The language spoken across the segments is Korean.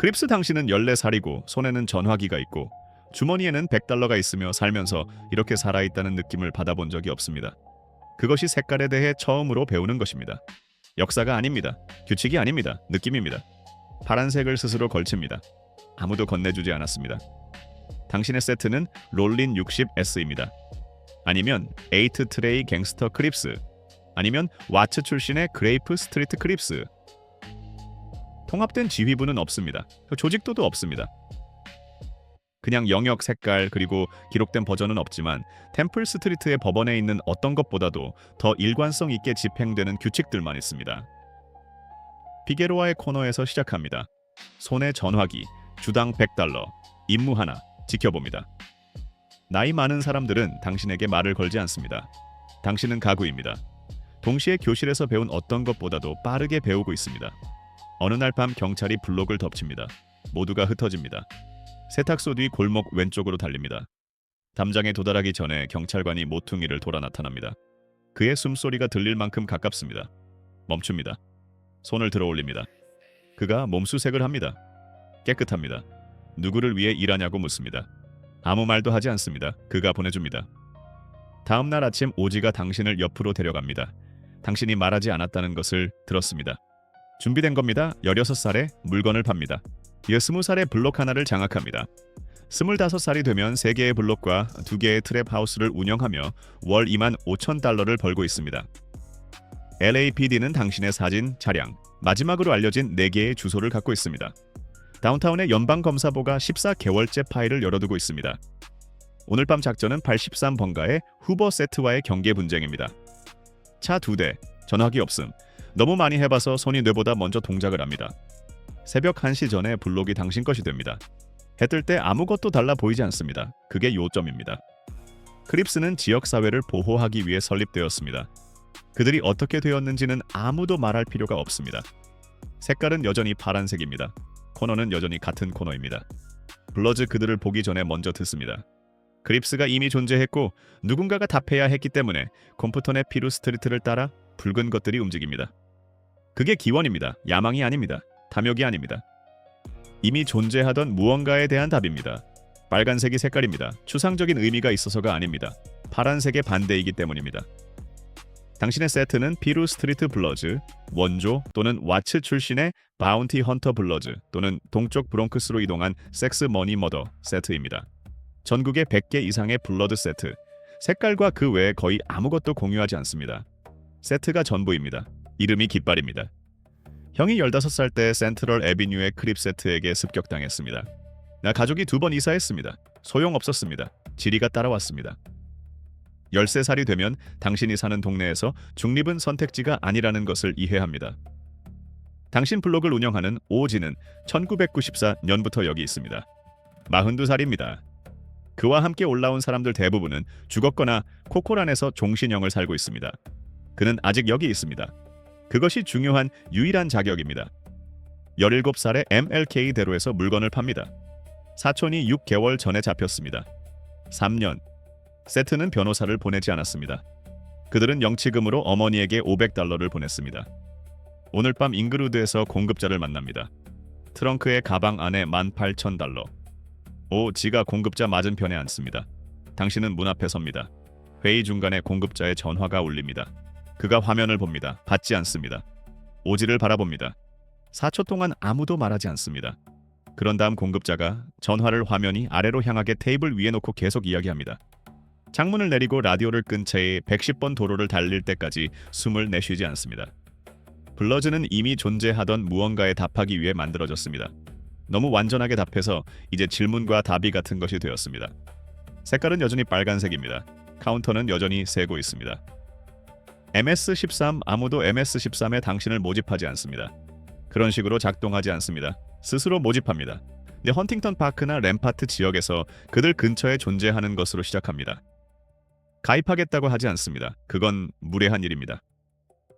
크립스 당신은 14살이고 손에는 전화기가 있고 주머니에는 100달러가 있으며 살면서 이렇게 살아있다는 느낌을 받아본 적이 없습니다. 그것이 색깔에 대해 처음으로 배우는 것입니다. 역사가 아닙니다. 규칙이 아닙니다. 느낌입니다. 파란색을 스스로 걸칩니다. 아무도 건네주지 않았습니다. 당신의 세트는 롤린 60S입니다. 아니면 에이트 트레이 갱스터 크립스, 아니면 와츠 출신의 그레이프 스트리트 크립스. 통합된 지휘부는 없습니다. 조직도도 없습니다. 그냥 영역 색깔 그리고 기록된 버전은 없지만 템플 스트리트의 법원에 있는 어떤 것보다도 더 일관성 있게 집행되는 규칙들만 있습니다. 피게로아의 코너에서 시작합니다. 손에 전화기, 주당 100달러, 임무 하나, 지켜봅니다. 나이 많은 사람들은 당신에게 말을 걸지 않습니다. 당신은 가구입니다. 동시에 교실에서 배운 어떤 것보다도 빠르게 배우고 있습니다. 어느 날 밤 경찰이 블록을 덮칩니다. 모두가 흩어집니다. 세탁소 뒤 골목 왼쪽으로 달립니다. 담장에 도달하기 전에 경찰관이 모퉁이를 돌아 나타납니다. 그의 숨소리가 들릴 만큼 가깝습니다. 멈춥니다. 손을 들어 올립니다. 그가 몸수색을 합니다. 깨끗합니다. 누구를 위해 일하냐고 묻습니다. 아무 말도 하지 않습니다. 그가 보내줍니다. 다음 날 아침 오지가 당신을 옆으로 데려갑니다. 당신이 말하지 않았다는 것을 들었습니다. 준비된 겁니다. 16살에 물건을 팝니다. 20살에 블록 하나를 장악합니다. 25살이 되면 3개의 블록과 2개의 트랩 하우스를 운영하며 월 25,000달러를 벌고 있습니다. LAPD는 당신의 사진, 차량, 마지막으로 알려진 4개의 주소를 갖고 있습니다. 다운타운의 연방검사보가 14개월째 파일을 열어두고 있습니다. 오늘 밤 작전은 83번가의 후버 세트와의 경계 분쟁입니다. 차 2대, 전화기 없음. 너무 많이 해봐서 손이 뇌보다 먼저 동작을 합니다. 새벽 1시 전에 블록이 당신 것이 됩니다. 해 뜰 때 아무것도 달라 보이지 않습니다. 그게 요점입니다. 크립스는 지역사회를 보호하기 위해 설립되었습니다. 그들이 어떻게 되었는지는 아무도 말할 필요가 없습니다. 색깔은 여전히 파란색입니다. 코너는 여전히 같은 코너입니다. 블러즈 그들을 보기 전에 먼저 듣습니다. 크립스가 이미 존재했고 누군가가 답해야 했기 때문에 컴퓨터 내 피루 스트리트를 따라 붉은 것들이 움직입니다. 그게 기원입니다. 야망이 아닙니다. 탐욕이 아닙니다. 이미 존재하던 무언가에 대한 답입니다. 빨간색이 색깔입니다. 추상적인 의미가 있어서가 아닙니다. 파란색의 반대이기 때문입니다. 당신의 세트는 피루 스트리트 블러즈, 원조 또는 와츠 출신의 바운티 헌터 블러즈 또는 동쪽 브롱크스로 이동한 섹스 머니 머더 세트입니다. 전국에 100개 이상의 블러드 세트, 색깔과 그 외에 거의 아무것도 공유하지 않습니다. 세트가 전부입니다. 이름이 깃발입니다. 형이 15살 때 센트럴 애비뉴의 크립 세트에게 습격당했습니다. 나 가족이 2번 이사했습니다. 소용없었습니다. 지리가 따라왔습니다. 13살이 되면 당신이 사는 동네에서 중립은 선택지가 아니라는 것을 이해합니다. 당신 블록을 운영하는 오지는 1994년부터 여기 있습니다. 42살입니다. 그와 함께 올라온 사람들 대부분은 죽었거나 코코란에서 종신형을 살고 있습니다. 그는 아직 여기 있습니다. 그것이 중요한 유일한 자격입니다. 17살에 MLK 대로에서 물건을 팝니다. 사촌이 6개월 전에 잡혔습니다. 3년. 세트는 변호사를 보내지 않았습니다. 그들은 영치금으로 어머니에게 500달러를 보냈습니다. 오늘 밤 잉그루드에서 공급자를 만납니다. 트렁크의 가방 안에 18,000달러. 오지가 공급자 맞은편에 앉습니다. 당신은 문 앞에 섭니다. 회의 중간에 공급자의 전화가 울립니다. 그가 화면을 봅니다. 받지 않습니다. 오지를 바라봅니다. 4초 동안 아무도 말하지 않습니다. 그런 다음 공급자가 전화를 화면이 아래로 향하게 테이블 위에 놓고 계속 이야기합니다. 창문을 내리고 라디오를 끈 채 110번 도로를 달릴 때까지 숨을 내쉬지 않습니다. 블러즈는 이미 존재하던 무언가에 답하기 위해 만들어졌습니다. 너무 완전하게 답해서 이제 질문과 답이 같은 것이 되었습니다. 색깔은 여전히 빨간색입니다. 카운터는 여전히 세고 있습니다. MS-13 아무도 MS-13에 당신을 모집하지 않습니다. 그런 식으로 작동하지 않습니다. 스스로 모집합니다. 헌팅턴 파크나 램파트 지역에서 그들 근처에 존재하는 것으로 시작합니다. 가입하겠다고 하지 않습니다. 그건 무례한 일입니다.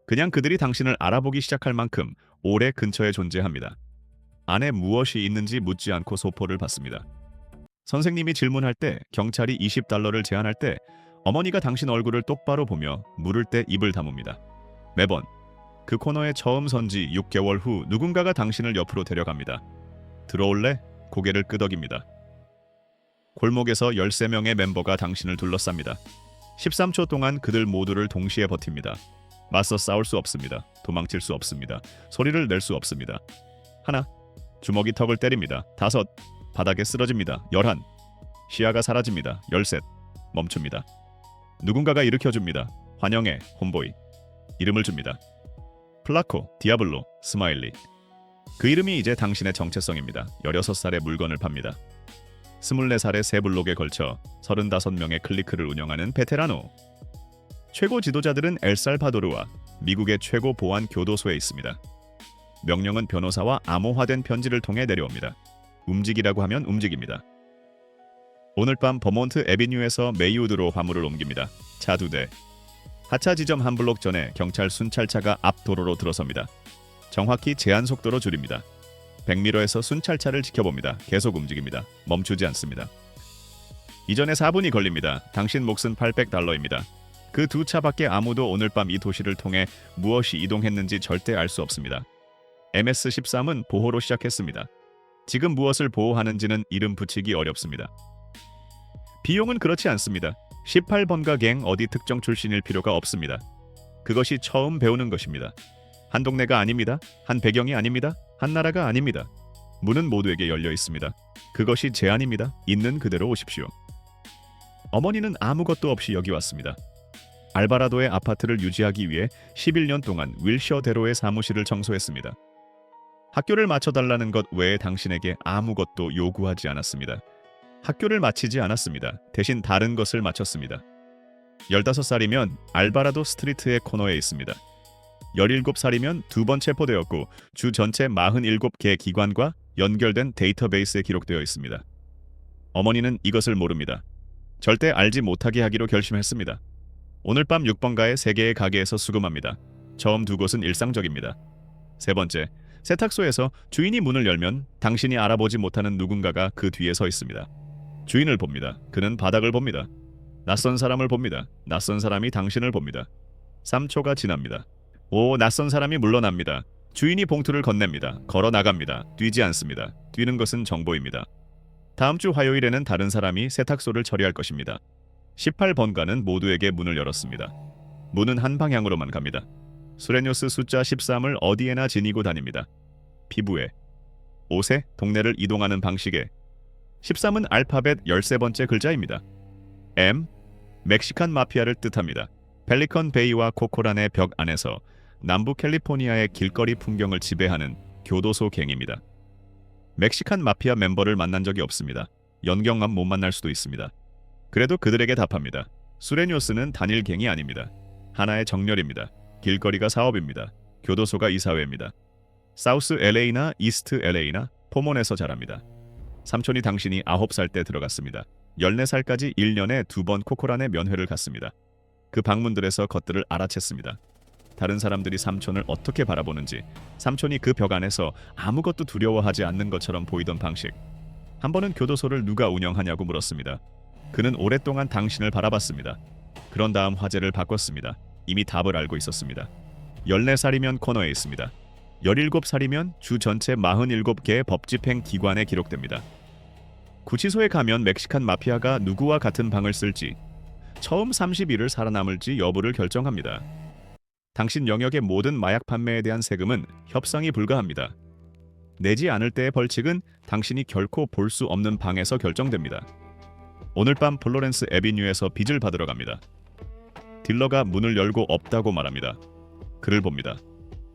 그냥 그들이 당신을 알아보기 시작할 만큼 오래 근처에 존재합니다. 안에 무엇이 있는지 묻지 않고 소포를 받습니다. 선생님이 질문할 때, 경찰이 20달러를 제안할 때, 어머니가 당신 얼굴을 똑바로 보며 물을 때 입을 다뭅니다. 매번 그 코너에 처음 선지 6개월 후 누군가가 당신을 옆으로 데려갑니다. 들어올래? 고개를 끄덕입니다. 골목에서 13명의 멤버가 당신을 둘러쌉니다. 13초 동안 그들 모두를 동시에 버팁니다. 맞서 싸울 수 없습니다. 도망칠 수 없습니다. 소리를 낼 수 없습니다. 하나, 주먹이 턱을 때립니다. 5, 바닥에 쓰러집니다. 11, 시야가 사라집니다. 13, 멈춥니다. 누군가가 일으켜줍니다. 환영해, 홈보이. 이름을 줍니다. 플라코, 디아블로, 스마일리. 그 이름이 이제 당신의 정체성입니다. 16살에 물건을 팝니다. 24살에 세 블록에 걸쳐 35명의 클리크를 운영하는 베테라노. 최고 지도자들은 엘살바도르와 미국의 최고 보안 교도소에 있습니다. 명령은 변호사와 암호화된 편지를 통해 내려옵니다. 움직이라고 하면 움직입니다. 오늘 밤 버몬트 애비뉴에서 메이우드로 화물을 옮깁니다. 차 2대. 하차 지점 한 블록 전에 경찰 순찰차가 앞 도로로 들어섭니다. 정확히 제한 속도로 줄입니다. 100m에서 순찰차를 지켜봅니다. 계속 움직입니다. 멈추지 않습니다. 이전에 4분이 걸립니다. 당신 몫은 $800입니다. 그 두 차밖에 아무도 오늘 밤 이 도시를 통해 무엇이 이동했는지 절대 알 수 없습니다. MS-13은 보호로 시작했습니다. 지금 무엇을 보호하는지는 이름 붙이기 어렵습니다. 비용은 그렇지 않습니다. 18번가 갱 어디 특정 출신일 필요가 없습니다. 그것이 처음 배우는 것입니다. 한 동네가 아닙니다. 한 배경이 아닙니다. 한 나라가 아닙니다. 문은 모두에게 열려 있습니다. 그것이 제안입니다. 있는 그대로 오십시오. 어머니는 아무것도 없이 여기 왔습니다. 알바라도의 아파트를 유지하기 위해 11년 동안 윌셔대로의 사무실을 청소했습니다. 학교를 마쳐달라는 것 외에 당신에게 아무것도 요구하지 않았습니다. 학교를 마치지 않았습니다. 대신 다른 것을 마쳤습니다. 15살이면 알바라도 스트리트의 코너에 있습니다. 17살이면 두 번 체포되었고 주 전체 47개 기관과 연결된 데이터베이스에 기록되어 있습니다. 어머니는 이것을 모릅니다. 절대 알지 못하게 하기로 결심했습니다. 오늘 밤 6번가의 3개의 가게에서 수금합니다. 처음 두 곳은 일상적입니다. 세 번째, 세탁소에서 주인이 문을 열면 당신이 알아보지 못하는 누군가가 그 뒤에 서 있습니다. 주인을 봅니다. 그는 바닥을 봅니다. 낯선 사람을 봅니다. 낯선 사람이 당신을 봅니다. 3초가 지납니다. 낯선 사람이 물러납니다. 주인이 봉투를 건넵니다. 걸어 나갑니다. 뛰지 않습니다. 뛰는 것은 정보입니다. 다음 주 화요일에는 다른 사람이 세탁소를 처리할 것입니다. 18번가는 모두에게 문을 열었습니다. 문은 한 방향으로만 갑니다. 수레뉴스 숫자 13을 어디에나 지니고 다닙니다. 피부에, 옷에, 동네를 이동하는 방식에. 13은 알파벳 13번째 글자입니다. M, 멕시칸 마피아를 뜻합니다. 펠리컨 베이와 코코란의 벽 안에서 남부 캘리포니아의 길거리 풍경을 지배하는 교도소 갱입니다. 멕시칸 마피아 멤버를 만난 적이 없습니다. 연경만 못 만날 수도 있습니다. 그래도 그들에게 답합니다. 수레뉴스는 단일 갱이 아닙니다. 하나의 정렬입니다. 길거리가 사업입니다. 교도소가 이사회입니다. 사우스 LA나 이스트 LA나 포몬에서 자랍니다. 삼촌이 당신이 9살 때 들어갔습니다. 14살까지 1년에 2번 코코란의 면회를 갔습니다. 그 방문들에서 것들을 알아챘습니다. 다른 사람들이 삼촌을 어떻게 바라보는지, 삼촌이 그 벽 안에서 아무것도 두려워하지 않는 것처럼 보이던 방식. 한 번은 교도소를 누가 운영하냐고 물었습니다. 그는 오랫동안 당신을 바라봤습니다. 그런 다음 화제를 바꿨습니다. 이미 답을 알고 있었습니다. 14살이면 코너에 있습니다. 17살이면 주 전체 47개의 법집행 기관에 기록됩니다. 구치소에 가면 멕시칸 마피아가 누구와 같은 방을 쓸지, 처음 30일을 살아남을지 여부를 결정합니다. 당신 영역의 모든 마약 판매에 대한 세금은 협상이 불가합니다. 내지 않을 때의 벌칙은 당신이 결코 볼 수 없는 방에서 결정됩니다. 오늘 밤 플로렌스 애비뉴에서 빚을 받으러 갑니다. 딜러가 문을 열고 없다고 말합니다. 그를 봅니다.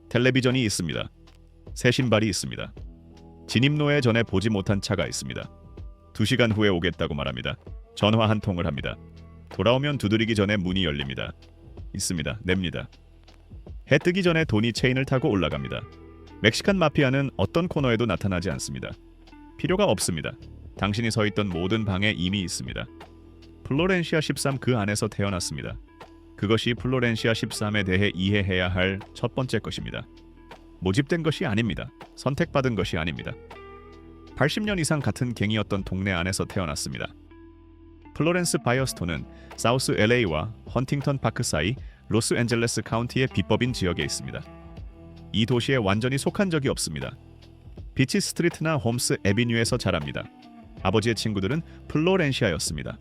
텔레비전이 있습니다. 새 신발이 있습니다. 진입로에 전에 보지 못한 차가 있습니다. 2시간 후에 오겠다고 말합니다. 전화 한 통을 합니다. 돌아오면 두드리기 전에 문이 열립니다. 있습니다. 냅니다. 해 뜨기 전에 돈이 체인을 타고 올라갑니다. 멕시칸 마피아는 어떤 코너에도 나타나지 않습니다. 필요가 없습니다. 당신이 서 있던 모든 방에 이미 있습니다. 플로렌시아 13 그 안에서 태어났습니다. 그것이 플로렌시아 13에 대해 이해해야 할 첫 번째 것입니다. 모집된 것이 아닙니다. 선택받은 것이 아닙니다. 80년 이상 같은 갱이었던 동네 안에서 태어났습니다. 플로렌스 바이어스톤은 사우스 LA와 헌팅턴 파크 사이 로스앤젤레스 카운티의 비법인 지역에 있습니다. 이 도시에 완전히 속한 적이 없습니다. 비치 스트리트나 홈스 애비뉴에서 자랍니다. 아버지의 친구들은 플로렌시아였습니다.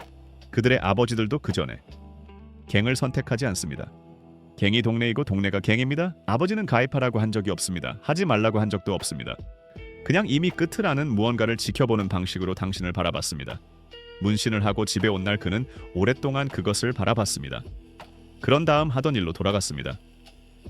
그들의 아버지들도 그 전에 갱을 선택하지 않습니다. 갱이 동네이고 동네가 갱입니다. 아버지는 가입하라고 한 적이 없습니다. 하지 말라고 한 적도 없습니다. 그냥 이미 끝을 아는 무언가를 지켜보는 방식으로 당신을 바라봤습니다. 문신을 하고 집에 온 날 그는 오랫동안 그것을 바라봤습니다. 그런 다음 하던 일로 돌아갔습니다.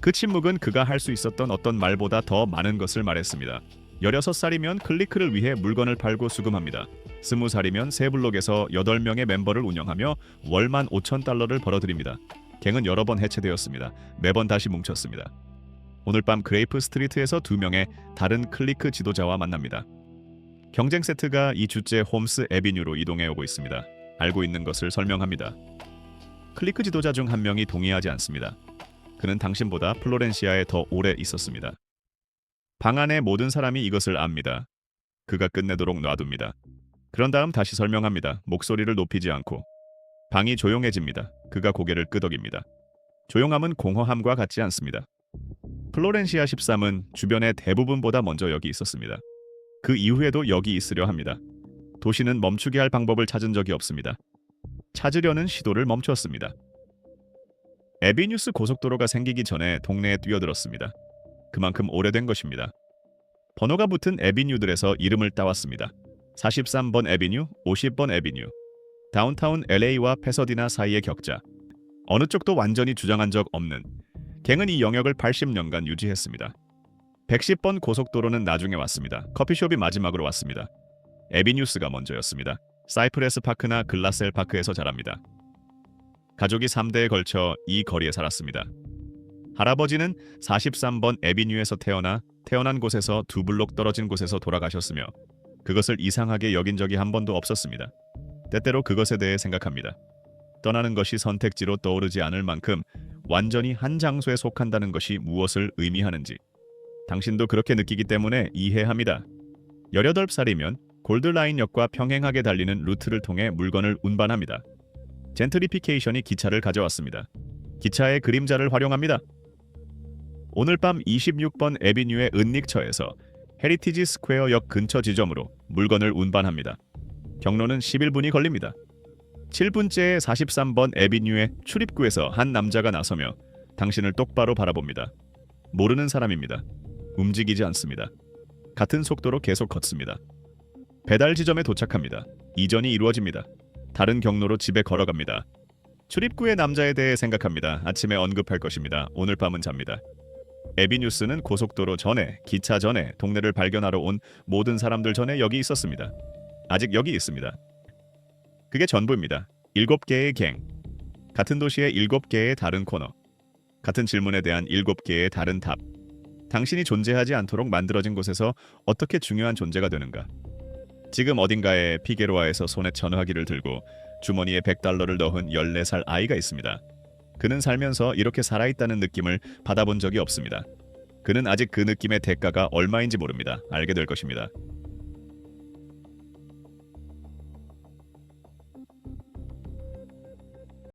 그 침묵은 그가 할 수 있었던 어떤 말보다 더 많은 것을 말했습니다. 16살이면 클리크를 위해 물건을 팔고 수금합니다. 20살이면 새 블록에서 8명의 멤버를 운영하며 월만 $5,000를 벌어들입니다. 갱은 여러 번 해체되었습니다. 매번 다시 뭉쳤습니다. 오늘 밤 그레이프 스트리트에서 2명의 다른 클리크 지도자와 만납니다. 경쟁 세트가 이 주째 홈스 애비뉴로 이동해 오고 있습니다. 알고 있는 것을 설명합니다. 클리크 지도자 중 한 명이 동의하지 않습니다. 그는 당신보다 플로렌시아에 더 오래 있었습니다. 방 안의 모든 사람이 이것을 압니다. 그가 끝내도록 놔둡니다. 그런 다음 다시 설명합니다. 목소리를 높이지 않고. 방이 조용해집니다. 그가 고개를 끄덕입니다. 조용함은 공허함과 같지 않습니다. 플로렌시아 13은 주변의 대부분보다 먼저 여기 있었습니다. 그 이후에도 여기 있으려 합니다. 도시는 멈추게 할 방법을 찾은 적이 없습니다. 찾으려는 시도를 멈췄습니다. 애비뉴스 고속도로가 생기기 전에 동네에 뛰어들었습니다. 그만큼 오래된 것입니다. 번호가 붙은 애비뉴들에서 이름을 따왔습니다. 43번 애비뉴, 50번 애비뉴. 다운타운 LA와 패서디나 사이의 격자. 어느 쪽도 완전히 주장한 적 없는. 갱은 이 영역을 80년간 유지했습니다. 110번 고속도로는 나중에 왔습니다. 커피숍이 마지막으로 왔습니다. 애비뉴스가 먼저였습니다. 사이프레스 파크나 글라셀 파크에서 자랍니다. 가족이 3대에 걸쳐 이 거리에 살았습니다. 할아버지는 43번 애비뉴에서 태어난 곳에서 2블록 떨어진 곳에서 돌아가셨으며 그것을 이상하게 여긴 적이 한 번도 없었습니다. 때때로 그것에 대해 생각합니다. 떠나는 것이 선택지로 떠오르지 않을 만큼 완전히 한 장소에 속한다는 것이 무엇을 의미하는지 당신도 그렇게 느끼기 때문에 이해합니다. 18살이면 골드라인역과 평행하게 달리는 루트를 통해 물건을 운반합니다. 젠트리피케이션이 기차를 가져왔습니다. 기차의 그림자를 활용합니다. 오늘 밤 26번 애비뉴의 은닉처에서 헤리티지 스퀘어역 근처 지점으로 물건을 운반합니다. 경로는 11분이 걸립니다. 7분째의 43번 애비뉴의 출입구에서 한 남자가 나서며 당신을 똑바로 바라봅니다. 모르는 사람입니다. 움직이지 않습니다. 같은 속도로 계속 걷습니다. 배달 지점에 도착합니다. 이전이 이루어집니다. 다른 경로로 집에 걸어갑니다. 출입구의 남자에 대해 생각합니다. 아침에 언급할 것입니다. 오늘 밤은 잡니다. 애비뉴스는 고속도로 전에, 기차 전에, 동네를 발견하러 온 모든 사람들 전에 여기 있었습니다. 아직 여기 있습니다. 그게 전부입니다. 7개의 갱. 같은 도시의 7개의 다른 코너. 같은 질문에 대한 7개의 다른 답. 당신이 존재하지 않도록 만들어진 곳에서 어떻게 중요한 존재가 되는가? 지금 어딘가에 피게로아에서 손에 전화기를 들고 주머니에 $100를 넣은 14살 아이가 있습니다. 그는 살면서 이렇게 살아있다는 느낌을 받아본 적이 없습니다. 그는 아직 그 느낌의 대가가 얼마인지 모릅니다. 알게 될 것입니다.